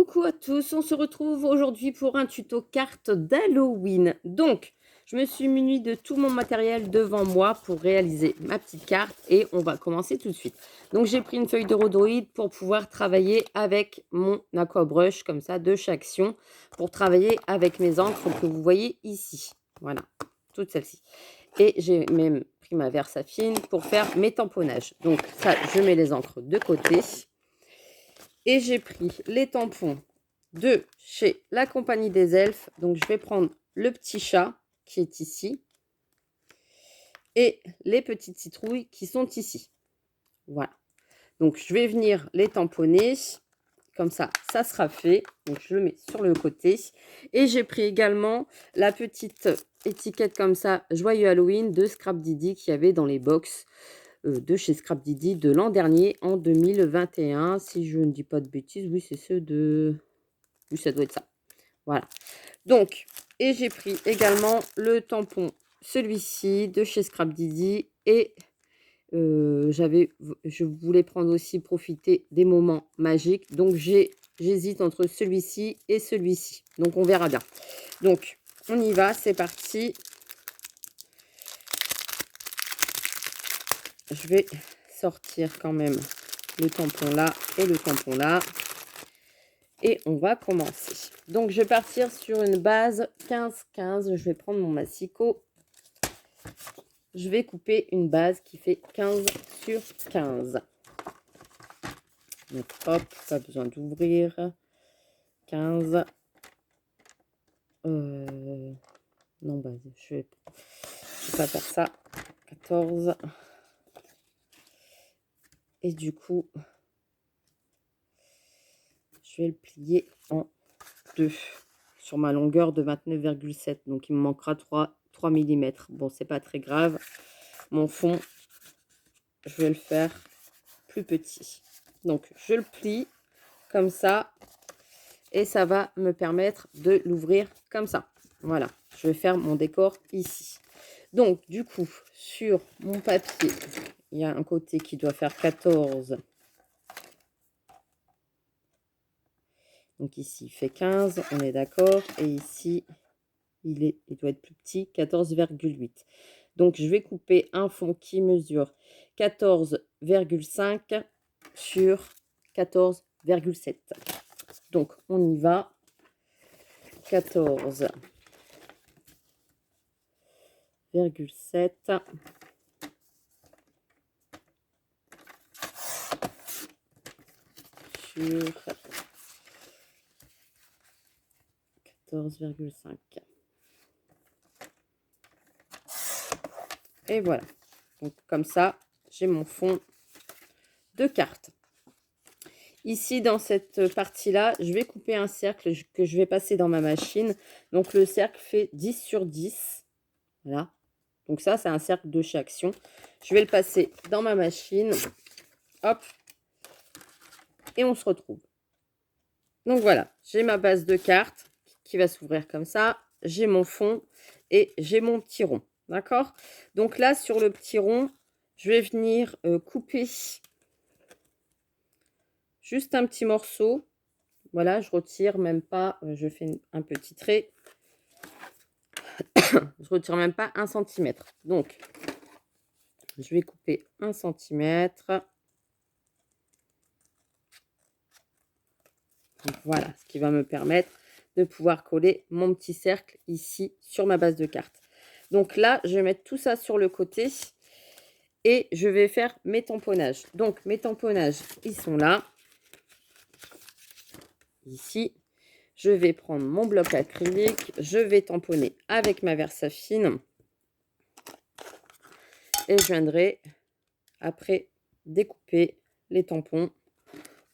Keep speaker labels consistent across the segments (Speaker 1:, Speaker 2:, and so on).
Speaker 1: Coucou à tous, on se retrouve aujourd'hui pour un tuto carte d'Halloween. Donc, je me suis munie de tout mon matériel devant moi pour réaliser ma petite carte et on va commencer tout de suite. Donc, j'ai pris une feuille de rhodoïde pour pouvoir travailler avec mon aquabrush comme ça de chaque action pour travailler avec mes encres que vous voyez ici. Voilà, toutes celles-ci. Et j'ai même pris ma Versafine pour faire mes tamponnages. Donc, ça, je mets les encres de côté. Et j'ai pris les tampons de chez la Compagnie des Elfes. Donc, je vais prendre le petit chat qui est ici et les petites citrouilles qui sont ici. Voilà. Donc, je vais venir les tamponner. Comme ça, ça sera fait. Donc, je le mets sur le côté. Et j'ai pris également la petite étiquette comme ça, Joyeux Halloween de Scrap Didi qu'il y avait dans les box de chez Scrap Didi de l'an dernier, en 2021. Si je ne dis pas de bêtises, oui, c'est ceux de... Oui, ça doit être ça. Voilà. Donc, et j'ai pris également le tampon, celui-ci, de chez Scrap Didi. Et je voulais prendre aussi, profiter des moments magiques. Donc, j'hésite entre celui-ci et celui-ci. Donc, on verra bien. Donc, on y va, c'est parti. Je vais sortir quand même le tampon là et le tampon là. Et on va commencer. Donc, je vais partir sur une base 15-15. Je vais prendre mon massicot. Je vais couper une base qui fait 15 sur 15. Donc, hop, pas besoin d'ouvrir. 15. Non, bah, je vais pas faire ça. 14. Et du coup, je vais le plier en deux sur ma longueur de 29,7. Donc, il me manquera 3 mm. Bon, c'est pas très grave. Mon fond, je vais le faire plus petit. Donc, je le plie comme ça et ça va me permettre de l'ouvrir comme ça. Voilà, je vais faire mon décor ici. Donc, du coup, sur mon papier, il y a un côté qui doit faire 14. Donc ici, il fait 15, on est d'accord. Et ici, il doit être plus petit, 14,8. Donc, je vais couper un fond qui mesure 14,5 sur 14,7. Donc, on y va. 14,7 sur 14,5. Et voilà. Donc, comme ça, j'ai mon fond de carte. Ici, dans cette partie-là, je vais couper un cercle que je vais passer dans ma machine. Donc, le cercle fait 10 sur 10. Voilà. Donc, ça, c'est un cercle de chaque action. Je vais le passer dans ma machine. Hop. Et on se retrouve. Donc, voilà. J'ai ma base de carte qui va s'ouvrir comme ça. J'ai mon fond et j'ai mon petit rond. D'accord? Donc, là, sur le petit rond, je vais venir couper juste un petit morceau. Voilà, je retire même pas, je fais un petit trait. Je retire même pas 1 cm. Donc, je vais couper 1 cm. Voilà, ce qui va me permettre de pouvoir coller mon petit cercle ici sur ma base de carte. Donc là, je vais mettre tout ça sur le côté et je vais faire mes tamponnages. Donc, mes tamponnages, ils sont là. Ici, je vais prendre mon bloc acrylique. Je vais tamponner avec ma Versafine. Et je viendrai après découper les tampons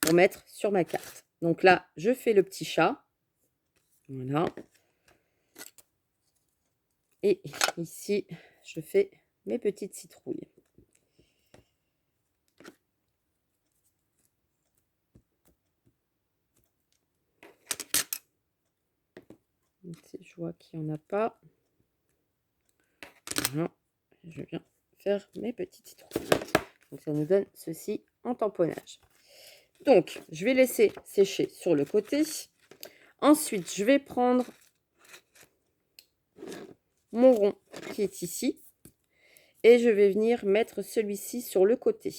Speaker 1: pour mettre sur ma carte. Donc là, je fais le petit chat. Voilà. Et ici, je fais mes petites citrouilles. Si je vois qu'il n'y en a pas. Voilà. Je viens faire mes petites citrouilles. Donc ça nous donne ceci en tamponnage. Donc, je vais laisser sécher sur le côté. Ensuite, je vais prendre mon rond qui est ici. Et je vais venir mettre celui-ci sur le côté.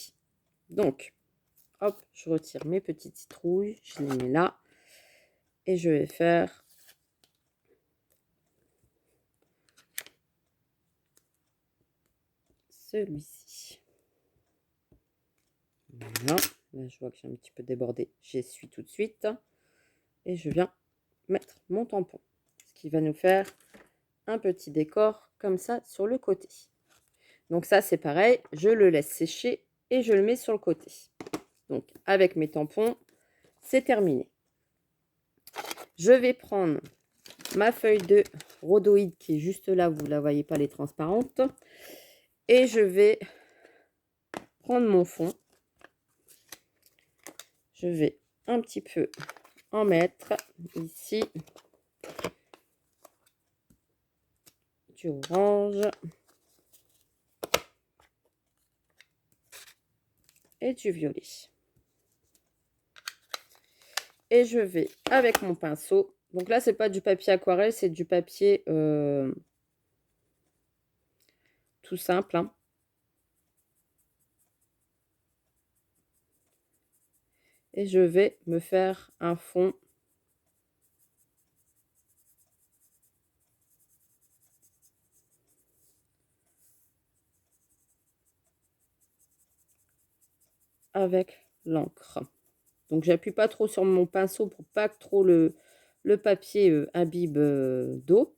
Speaker 1: Donc, hop, je retire mes petites citrouilles. Je les mets là. Et je vais faire celui-ci. Voilà. Là, je vois que j'ai un petit peu débordé. J'essuie tout de suite. Et je viens mettre mon tampon. Ce qui va nous faire un petit décor comme ça sur le côté. Donc ça, c'est pareil. Je le laisse sécher et je le mets sur le côté. Donc, avec mes tampons, c'est terminé. Je vais prendre ma feuille de rhodoïde qui est juste là. Vous ne la voyez pas, elle est transparente. Et je vais prendre mon fond. Je vais un petit peu en mettre ici du orange et du violet. Et je vais avec mon pinceau. Donc là, c'est pas du papier aquarelle, c'est du papier tout simple. Hein. Et je vais me faire un fond avec l'encre. Donc, j'appuie pas trop sur mon pinceau pour pas que trop le papier imbibe d'eau.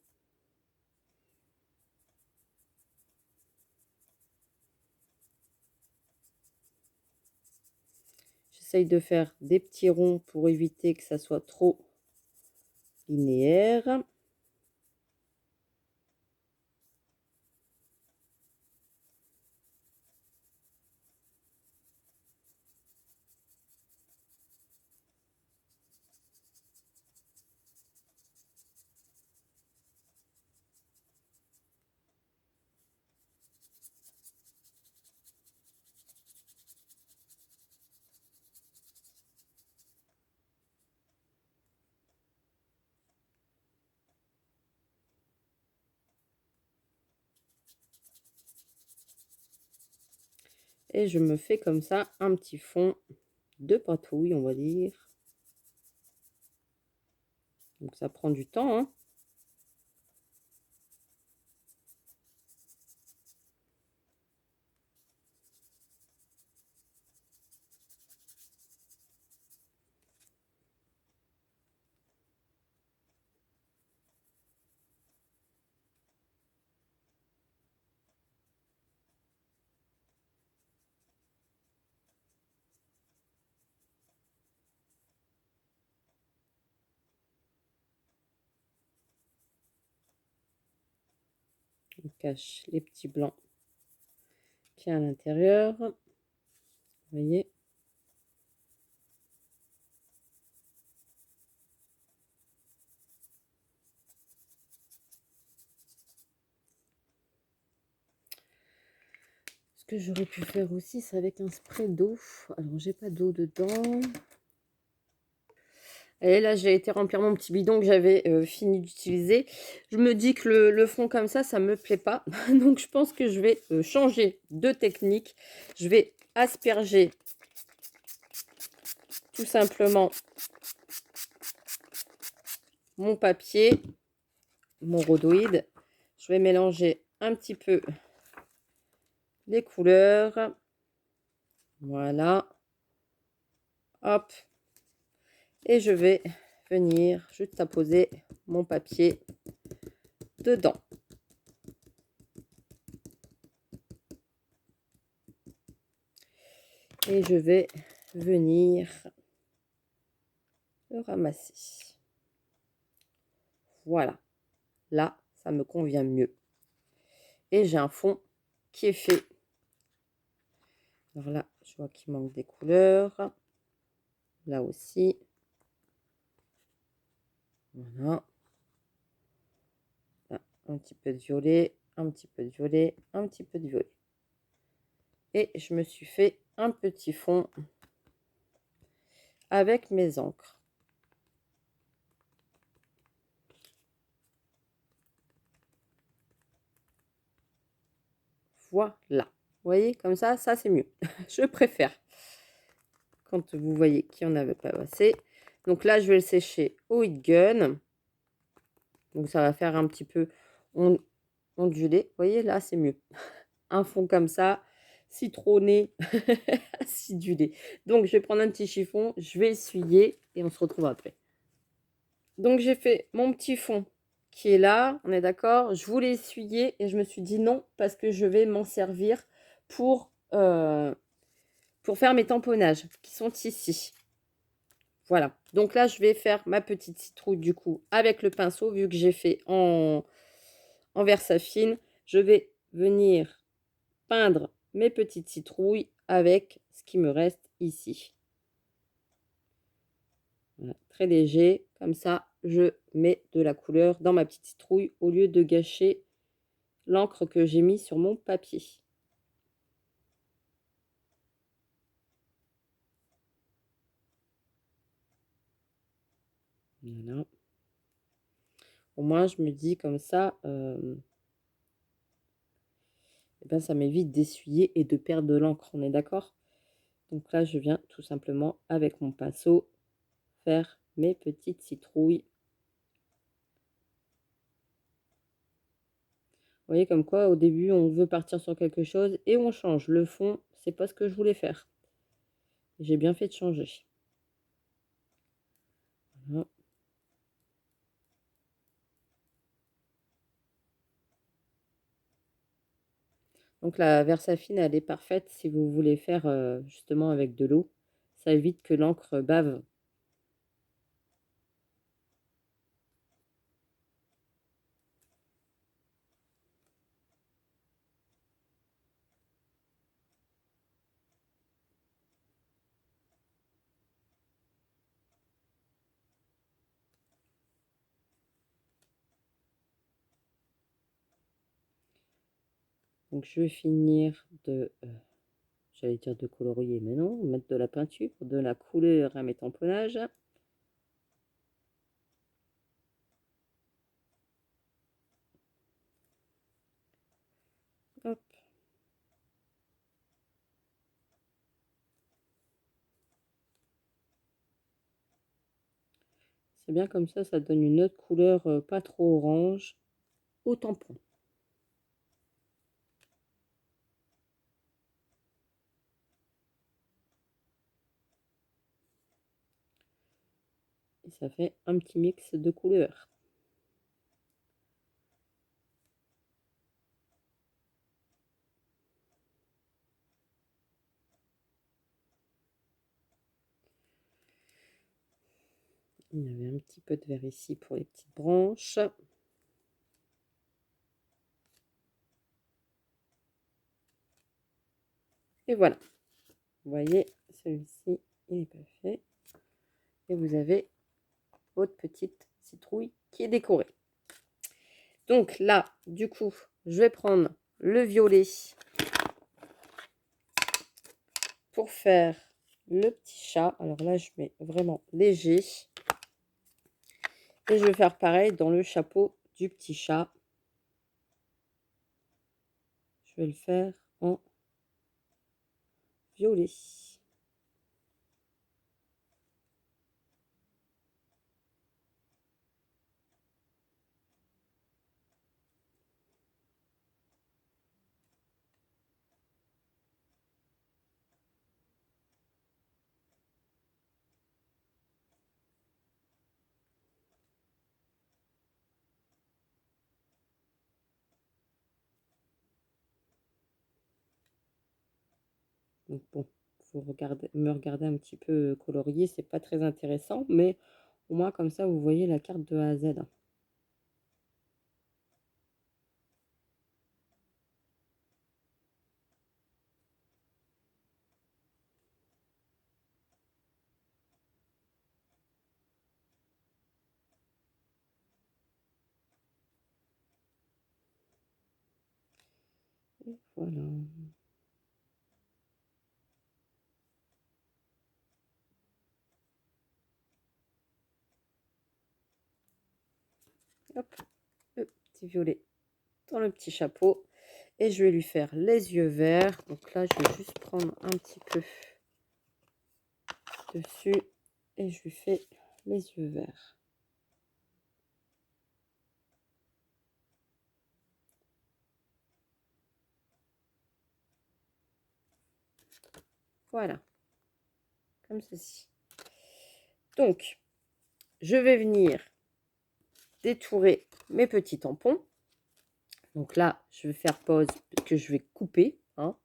Speaker 1: J'essaye de faire des petits ronds pour éviter que ça soit trop linéaire. Et je me fais comme ça un petit fond de patouille, on va dire. Donc ça prend du temps. Hein. On cache les petits blancs qu'il y a à l'intérieur. Vous voyez? Ce que j'aurais pu faire aussi, c'est avec un spray d'eau. Alors, j'ai pas d'eau dedans. Et là, j'ai été remplir mon petit bidon que j'avais fini d'utiliser. Je me dis que le fond comme ça me plaît pas. Donc, je pense que je vais changer de technique. Je vais asperger tout simplement mon papier, mon rhodoïde. Je vais mélanger un petit peu les couleurs. Voilà. Hop. Et je vais venir juste apposer mon papier dedans. Et je vais venir le ramasser. Voilà. Là, ça me convient mieux. Et j'ai un fond qui est fait. Alors là, je vois qu'il manque des couleurs. Là aussi. Voilà. Là, un petit peu de violet, un petit peu de violet, un petit peu de violet. Et je me suis fait un petit fond avec mes encres. Voilà. Vous voyez, comme ça c'est mieux. Je préfère. Quand vous voyez qu'il n'y en avait pas assez. Donc là, je vais le sécher au heat gun. Donc ça va faire un petit peu ondulé. Vous voyez, là, c'est mieux. Un fond comme ça, citronné, acidulé. Donc, je vais prendre un petit chiffon, je vais essuyer et on se retrouve après. Donc, j'ai fait mon petit fond qui est là, on est d'accord. Je voulais essuyer et je me suis dit non parce que je vais m'en servir pour faire mes tamponnages qui sont ici. Voilà. Donc là, je vais faire ma petite citrouille du coup avec le pinceau vu que j'ai fait en Versafine. Je vais venir peindre mes petites citrouilles avec ce qui me reste ici. Voilà, très léger, comme ça, je mets de la couleur dans ma petite citrouille au lieu de gâcher l'encre que j'ai mis sur mon papier. Voilà. Au moins, je me dis comme ça, eh ben, ça m'évite d'essuyer et de perdre de l'encre, on est d'accord? Donc là, je viens tout simplement avec mon pinceau faire mes petites citrouilles. Vous voyez comme quoi au début on veut partir sur quelque chose et on change. Le fond, c'est pas ce que je voulais faire. J'ai bien fait de changer. Voilà. Donc la Versafine, elle est parfaite si vous voulez faire justement avec de l'eau. Ça évite que l'encre bave. Donc je vais finir de, j'allais dire de colorier, mais non, mettre de la peinture, de la couleur à mes tamponnages. Hop. C'est bien comme ça donne une autre couleur pas trop orange au tampon. Et ça fait un petit mix de couleurs. Il y avait un petit peu de vert ici pour les petites branches. Et voilà. Vous voyez, celui-ci, il n'est pas fait. Et vous avez votre petite citrouille qui est décorée. Donc là, du coup, je vais prendre le violet pour faire le petit chat. Alors là, je mets vraiment léger. Et je vais faire pareil dans le chapeau du petit chat. Je vais le faire en violet. Donc bon, faut me regarder un petit peu colorié, c'est pas très intéressant, mais au moins comme ça, vous voyez la carte de A à Z. Et voilà. Hop, le petit violet dans le petit chapeau. Et je vais lui faire les yeux verts. Donc là, je vais juste prendre un petit peu dessus et je lui fais les yeux verts. Voilà, comme ceci. Donc, je vais venir détourer mes petits tampons. Donc là, je vais faire pause que je vais couper. Hein.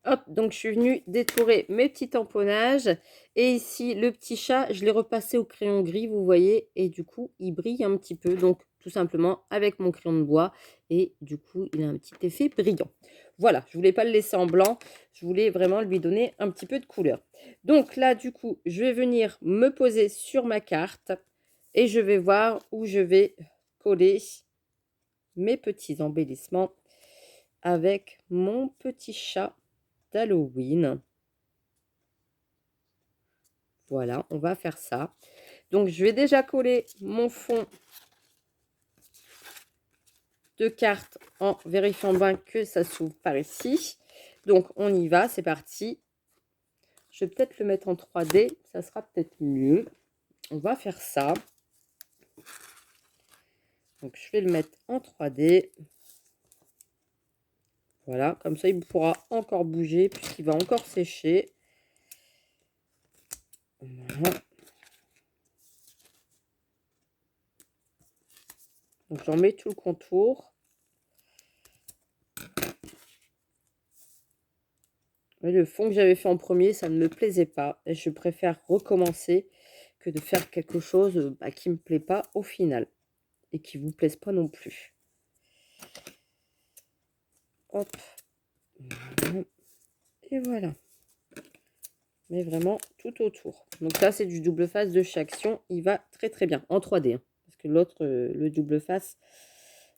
Speaker 1: Hop, donc je suis venue détourer mes petits tamponnages. Et ici, le petit chat, je l'ai repassé au crayon gris, vous voyez. Et du coup, il brille un petit peu. Donc, tout simplement avec mon crayon de bois. Et du coup, il a un petit effet brillant. Voilà, je ne voulais pas le laisser en blanc. Je voulais vraiment lui donner un petit peu de couleur. Donc là, du coup, je vais venir me poser sur ma carte. Et je vais voir où je vais coller mes petits embellissements avec mon petit chat d'Halloween. Voilà, on va faire ça. Donc, je vais déjà coller mon fond de carte en vérifiant bien que ça s'ouvre par ici. Donc, on y va, c'est parti. Je vais peut-être le mettre en 3D, ça sera peut-être mieux. On va faire ça. Donc, je vais le mettre en 3D. Voilà, comme ça, il pourra encore bouger puisqu'il va encore sécher. Voilà. Donc, j'en mets tout le contour. Mais le fond que j'avais fait en premier, ça ne me plaisait pas. Et je préfère recommencer que de faire quelque chose qui ne me plaît pas au final. Et qui ne vous plaise pas non plus. Hop. Et voilà. Mais vraiment tout autour. Donc là, c'est du double face de chez Action. Il va très très bien. En 3D. Hein, parce que l'autre, le double face,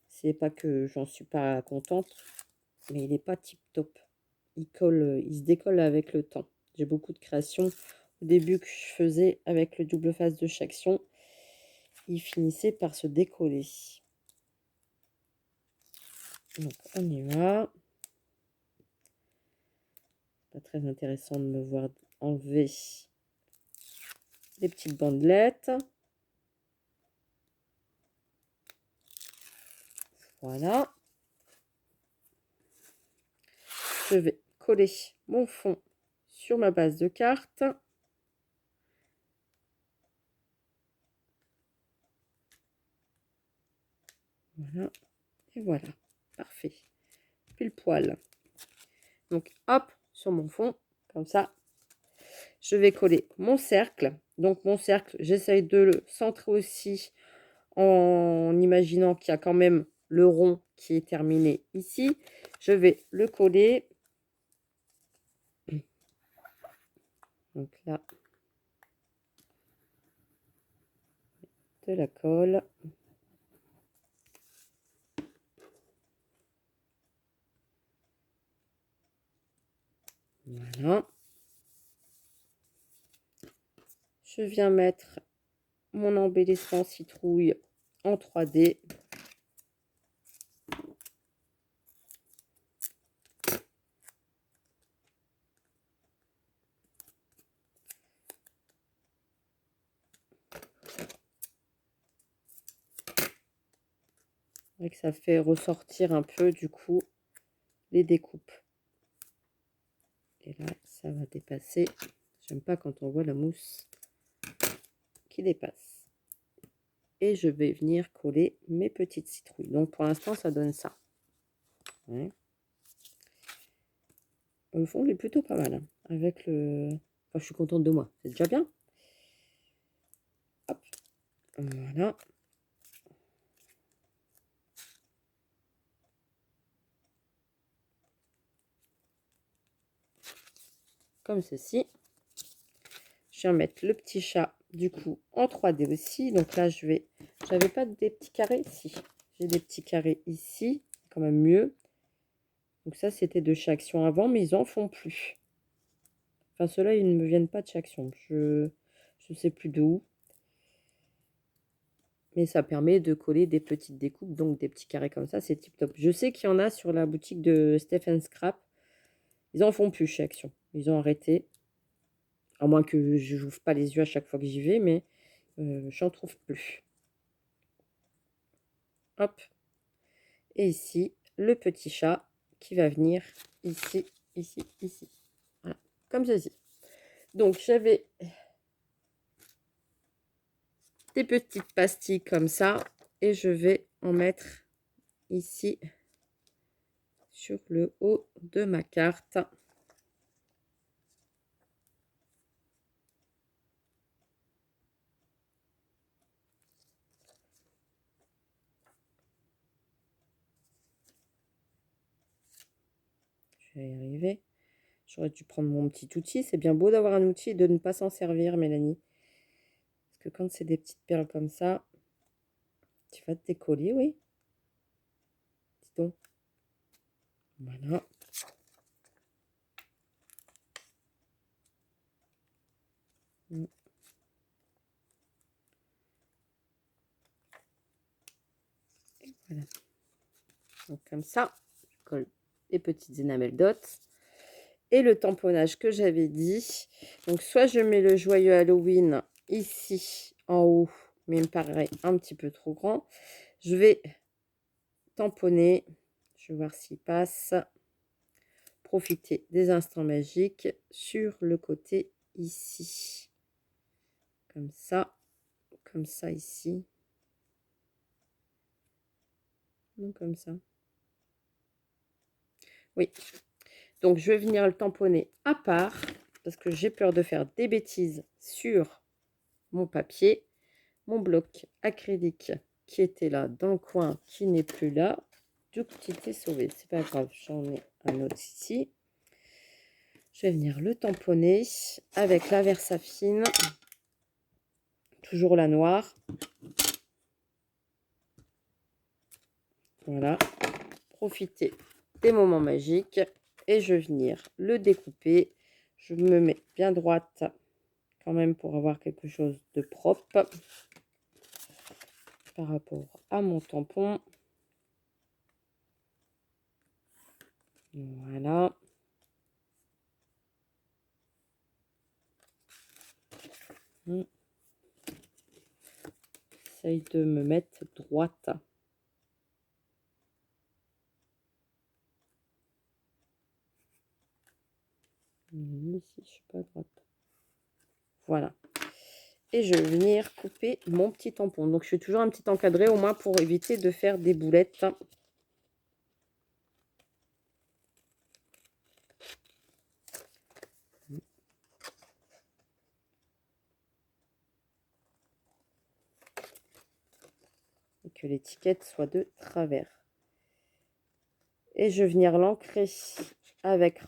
Speaker 1: c'est pas que j'en suis pas contente. Mais il n'est pas tip top. Il colle, il se décolle avec le temps. J'ai beaucoup de créations au début que je faisais avec le double face de chez Action. Il finissait par se décoller. Donc on y va. Pas très intéressant de me voir enlever les petites bandelettes. Voilà. Je vais coller mon fond sur ma base de carte. Voilà. Et voilà. Parfait. Pile poil. Donc, hop, sur mon fond, comme ça. Je vais coller mon cercle. Donc, mon cercle, j'essaye de le centrer aussi en imaginant qu'il y a quand même le rond qui est terminé ici. Je vais le coller. Donc là, de la colle. Voilà. Je viens mettre mon embellissement citrouille en 3D. Et que ça fait ressortir un peu du coup les découpes. Et là, ça va dépasser. J'aime pas quand on voit la mousse qui dépasse. Et je vais venir coller mes petites citrouilles. Donc pour l'instant, ça donne ça. Ouais. Le fond, il est plutôt pas mal. Hein, avec le... Enfin, je suis contente de moi. C'est déjà bien. Hop. Voilà. Comme ceci. Je vais mettre le petit chat du coup en 3D aussi. Donc là, je vais... J'avais pas des petits carrés? Si. J'ai des petits carrés ici. C'est quand même mieux. Donc ça, c'était de chez Action avant, mais ils en font plus. Enfin, ceux-là, ils ne me viennent pas de chez Action. Je sais plus de où. Mais ça permet de coller des petites découpes, donc des petits carrés comme ça, c'est tip top. Je sais qu'il y en a sur la boutique de Stephen Scrap. Ils en font plus chez Action. Ils ont arrêté. À moins que je n'ouvre pas les yeux à chaque fois que j'y vais, mais j'en trouve plus. Hop. Et ici, le petit chat qui va venir ici, ici, ici. Voilà, comme ceci. Donc, j'avais des petites pastilles comme ça. Et je vais en mettre ici sur le haut de ma carte. Je vais y arriver. J'aurais dû prendre mon petit outil. C'est bien beau d'avoir un outil et de ne pas s'en servir, Mélanie. Parce que quand c'est des petites perles comme ça, tu vas te décoller, oui. Dis donc. Voilà. Et voilà. Donc comme ça, je colle les petites enamel dots. Et le tamponnage que j'avais dit. Donc soit je mets le joyeux Halloween ici en haut, mais il me paraît un petit peu trop grand. Je vais tamponner. Je vais voir s'il passe. Profiter des instants magiques sur le côté ici. Comme ça ici. Non, comme ça. Oui. Donc, je vais venir le tamponner à part parce que j'ai peur de faire des bêtises sur mon papier. Mon bloc acrylique qui était là dans le coin, qui n'est plus là. Du coup, il était sauvé. C'est pas grave, j'en ai un autre ici. Je vais venir le tamponner avec la Versafine. Toujours la noire. Voilà. Profiter des moments magiques. Et je vais venir le découper. Je me mets bien droite quand même pour avoir quelque chose de propre par rapport à mon tampon. Voilà. J'essaye de me mettre droite. Ici, je suis pas droite. Voilà. Et je vais venir couper mon petit tampon. Donc, je suis toujours un petit encadré, au moins pour éviter de faire des boulettes. Et que l'étiquette soit de travers. Et je vais venir l'ancrer avec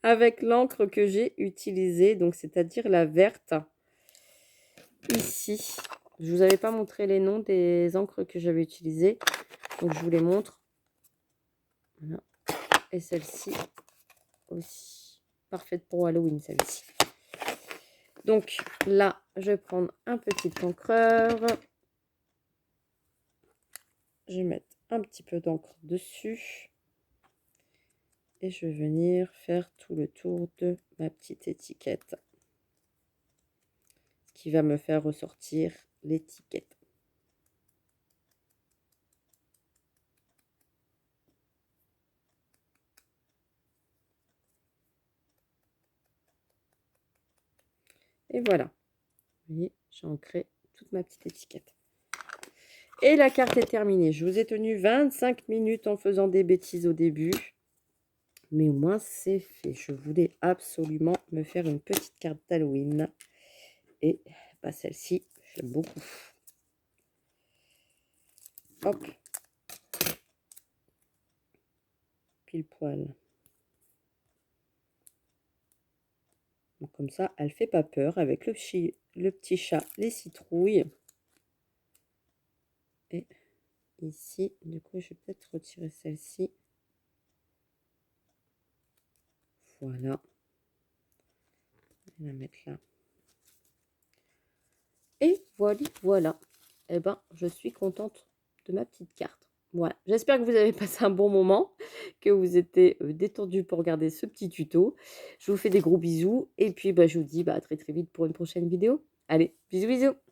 Speaker 1: avec l'encre que j'ai utilisée, donc c'est-à-dire la verte. Ici, je vous avais pas montré les noms des encres que j'avais utilisées, donc je vous les montre. Voilà. Et celle-ci aussi, parfaite pour Halloween, celle-ci. Donc là, je vais prendre un petit encreur. Je vais mettre un petit peu d'encre dessus. Et je vais venir faire tout le tour de ma petite étiquette. Ce qui va me faire ressortir l'étiquette. Et voilà. Vous voyez, j'ai ancré toute ma petite étiquette. Et la carte est terminée. Je vous ai tenu 25 minutes en faisant des bêtises au début. Mais au moins, c'est fait. Je voulais absolument me faire une petite carte d'Halloween. Et bah, celle-ci, j'aime beaucoup. Hop. Pile poil. Donc, comme ça, elle fait pas peur avec le petit chat, les citrouilles. Et ici, du coup, je vais peut-être retirer celle-ci. Voilà. Je vais la mettre là. Voilà, voilà. Eh ben, je suis contente de ma petite carte. Voilà. J'espère que vous avez passé un bon moment, que vous étiez détendu pour regarder ce petit tuto. Je vous fais des gros bisous et puis bah, je vous dis bah, à très très vite pour une prochaine vidéo. Allez, bisous bisous.